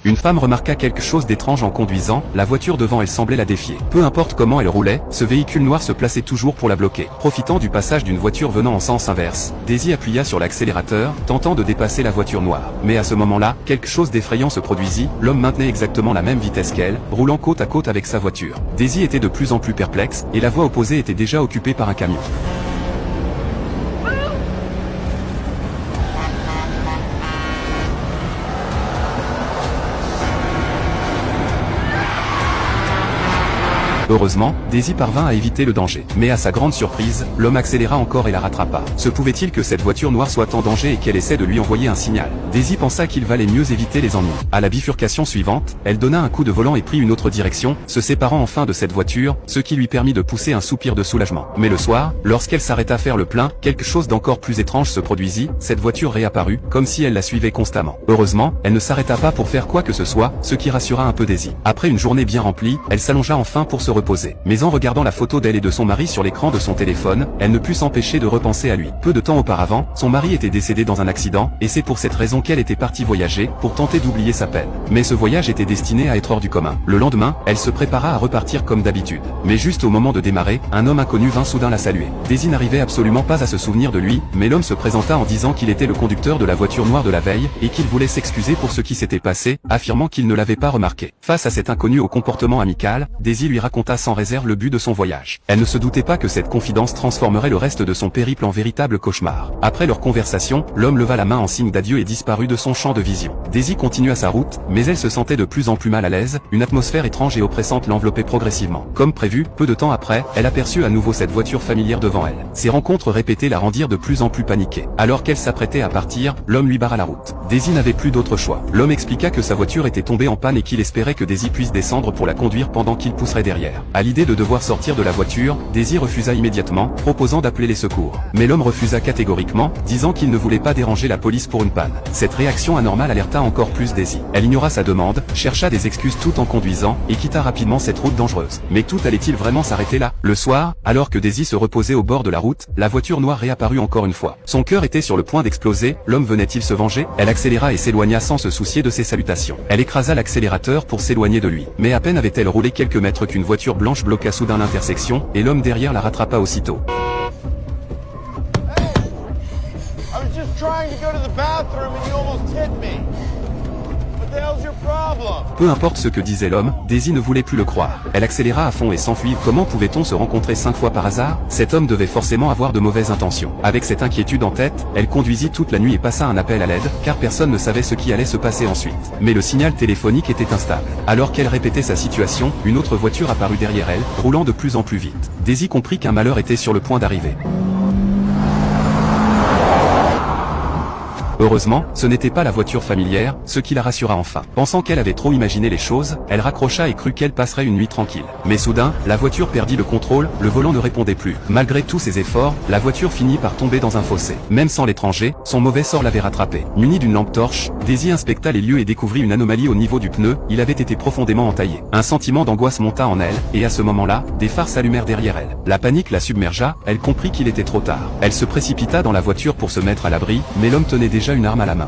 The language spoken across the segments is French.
Une femme remarqua quelque chose d'étrange en conduisant, la voiture devant elle semblait la défier. Peu importe comment elle roulait, ce véhicule noir se plaçait toujours pour la bloquer. Profitant du passage d'une voiture venant en sens inverse, Daisy appuya sur l'accélérateur, tentant de dépasser la voiture noire. Mais à ce moment-là, quelque chose d'effrayant se produisit, l'homme maintenait exactement la même vitesse qu'elle, roulant côte à côte avec sa voiture. Daisy était de plus en plus perplexe, et la voie opposée était déjà occupée par un camion. Heureusement, Daisy parvint à éviter le danger. Mais à sa grande surprise, l'homme accéléra encore et la rattrapa. Se pouvait-il que cette voiture noire soit en danger et qu'elle essaie de lui envoyer un signal? Daisy pensa qu'il valait mieux éviter les ennuis. À la bifurcation suivante, elle donna un coup de volant et prit une autre direction, se séparant enfin de cette voiture, ce qui lui permit de pousser un soupir de soulagement. Mais le soir, lorsqu'elle s'arrêta faire le plein, quelque chose d'encore plus étrange se produisit, cette voiture réapparut, comme si elle la suivait constamment. Heureusement, elle ne s'arrêta pas pour faire quoi que ce soit, ce qui rassura un peu Daisy. Après une journée bien remplie, elle s'allongea enfin pour se reposer. Mais en regardant la photo d'elle et de son mari sur l'écran de son téléphone, elle ne put s'empêcher de repenser à lui. Peu de temps auparavant, son mari était décédé dans un accident, et c'est pour cette raison qu'elle était partie voyager, pour tenter d'oublier sa peine. Mais ce voyage était destiné à être hors du commun. Le lendemain, elle se prépara à repartir comme d'habitude. Mais juste au moment de démarrer, un homme inconnu vint soudain la saluer. Daisy n'arrivait absolument pas à se souvenir de lui, mais l'homme se présenta en disant qu'il était le conducteur de la voiture noire de la veille, et qu'il voulait s'excuser pour ce qui s'était passé, affirmant qu'il ne l'avait pas remarqué. Face à cet inconnu au comportement amical, Daisy lui raconta sans réserve le but de son voyage. Elle ne se doutait pas que cette confidence transformerait le reste de son périple en véritable cauchemar. Après leur conversation, l'homme leva la main en signe d'adieu et disparut de son champ de vision. Daisy continua sa route, mais elle se sentait de plus en plus mal à l'aise, une atmosphère étrange et oppressante l'enveloppait progressivement. Comme prévu, peu de temps après, elle aperçut à nouveau cette voiture familière devant elle. Ces rencontres répétées la rendirent de plus en plus paniquée. Alors qu'elle s'apprêtait à partir, l'homme lui barra la route. Daisy n'avait plus d'autre choix. L'homme expliqua que sa voiture était tombée en panne et qu'il espérait que Daisy puisse descendre pour la conduire pendant qu'il pousserait derrière. À l'idée de devoir sortir de la voiture, Daisy refusa immédiatement, proposant d'appeler les secours. Mais l'homme refusa catégoriquement, disant qu'il ne voulait pas déranger la police pour une panne. Cette réaction anormale alerta encore plus Daisy. Elle ignora sa demande, chercha des excuses tout en conduisant, et quitta rapidement cette route dangereuse. Mais tout allait-il vraiment s'arrêter là? Le soir, alors que Daisy se reposait au bord de la route, la voiture noire réapparut encore une fois. Son cœur était sur le point d'exploser, l'homme venait-il se venger? Elle accéléra et s'éloigna sans se soucier de ses salutations. Elle écrasa l'accélérateur pour s'éloigner de lui. Mais à peine avait-elle roulé quelques mètres qu'une voiture blanche bloqua soudain l'intersection, et l'homme derrière la rattrapa aussitôt. Peu importe ce que disait l'homme, Daisy ne voulait plus le croire. Elle accéléra à fond et s'enfuit. Comment pouvait-on se rencontrer 5 fois par hasard? Cet homme devait forcément avoir de mauvaises intentions. Avec cette inquiétude en tête, elle conduisit toute la nuit et passa un appel à l'aide, car personne ne savait ce qui allait se passer ensuite. Mais le signal téléphonique était instable. Alors qu'elle répétait sa situation, une autre voiture apparut derrière elle, roulant de plus en plus vite. Daisy comprit qu'un malheur était sur le point d'arriver. Heureusement, ce n'était pas la voiture familière, ce qui la rassura enfin. Pensant qu'elle avait trop imaginé les choses, elle raccrocha et crut qu'elle passerait une nuit tranquille. Mais soudain, la voiture perdit le contrôle, le volant ne répondait plus. Malgré tous ses efforts, la voiture finit par tomber dans un fossé. Même sans l'étranger, son mauvais sort l'avait rattrapée. Munie d'une lampe torche, Daisy inspecta les lieux et découvrit une anomalie au niveau du pneu, il avait été profondément entaillé. Un sentiment d'angoisse monta en elle, et à ce moment-là, des phares s'allumèrent derrière elle. La panique la submergea, elle comprit qu'il était trop tard. Elle se précipita dans la voiture pour se mettre à l'abri, mais l'homme tenait déjà une arme à la main.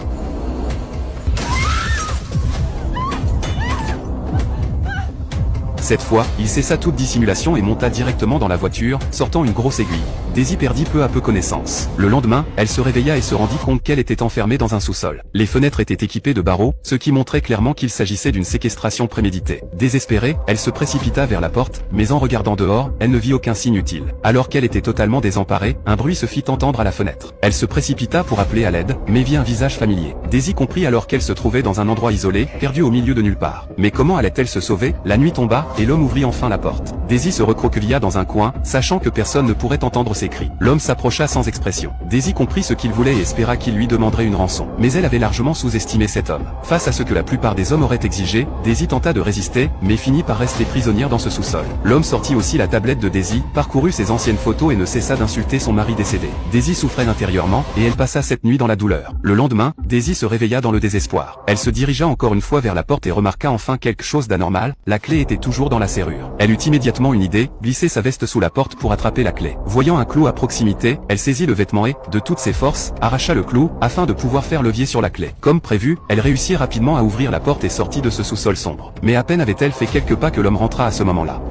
Cette fois, il cessa toute dissimulation et monta directement dans la voiture, sortant une grosse aiguille. Daisy perdit peu à peu connaissance. Le lendemain, elle se réveilla et se rendit compte qu'elle était enfermée dans un sous-sol. Les fenêtres étaient équipées de barreaux, ce qui montrait clairement qu'il s'agissait d'une séquestration préméditée. Désespérée, elle se précipita vers la porte, mais en regardant dehors, elle ne vit aucun signe utile. Alors qu'elle était totalement désemparée, un bruit se fit entendre à la fenêtre. Elle se précipita pour appeler à l'aide, mais vit un visage familier. Daisy comprit alors qu'elle se trouvait dans un endroit isolé, perdu au milieu de nulle part. Mais comment allait-elle se sauver? La nuit tomba, et l'homme ouvrit enfin la porte. Daisy se recroquevilla dans un coin, sachant que personne ne pourrait entendre ses cris. L'homme s'approcha sans expression. Daisy comprit ce qu'il voulait et espéra qu'il lui demanderait une rançon. Mais elle avait largement sous-estimé cet homme. Face à ce que la plupart des hommes auraient exigé, Daisy tenta de résister, mais finit par rester prisonnière dans ce sous-sol. L'homme sortit aussi la tablette de Daisy, parcourut ses anciennes photos et ne cessa d'insulter son mari décédé. Daisy souffrait intérieurement, et elle passa cette nuit dans la douleur. Le lendemain, Daisy se réveilla dans le désespoir. Elle se dirigea encore une fois vers la porte et remarqua enfin quelque chose d'anormal, la clé était toujours dans la serrure. Elle eut immédiatement immédiatement une idée, glisser sa veste sous la porte pour attraper la clé. Voyant un clou à proximité, elle saisit le vêtement et, de toutes ses forces, arracha le clou, afin de pouvoir faire levier sur la clé. Comme prévu, elle réussit rapidement à ouvrir la porte et sortit de ce sous-sol sombre. Mais à peine avait-elle fait quelques pas que l'homme rentra à ce moment-là.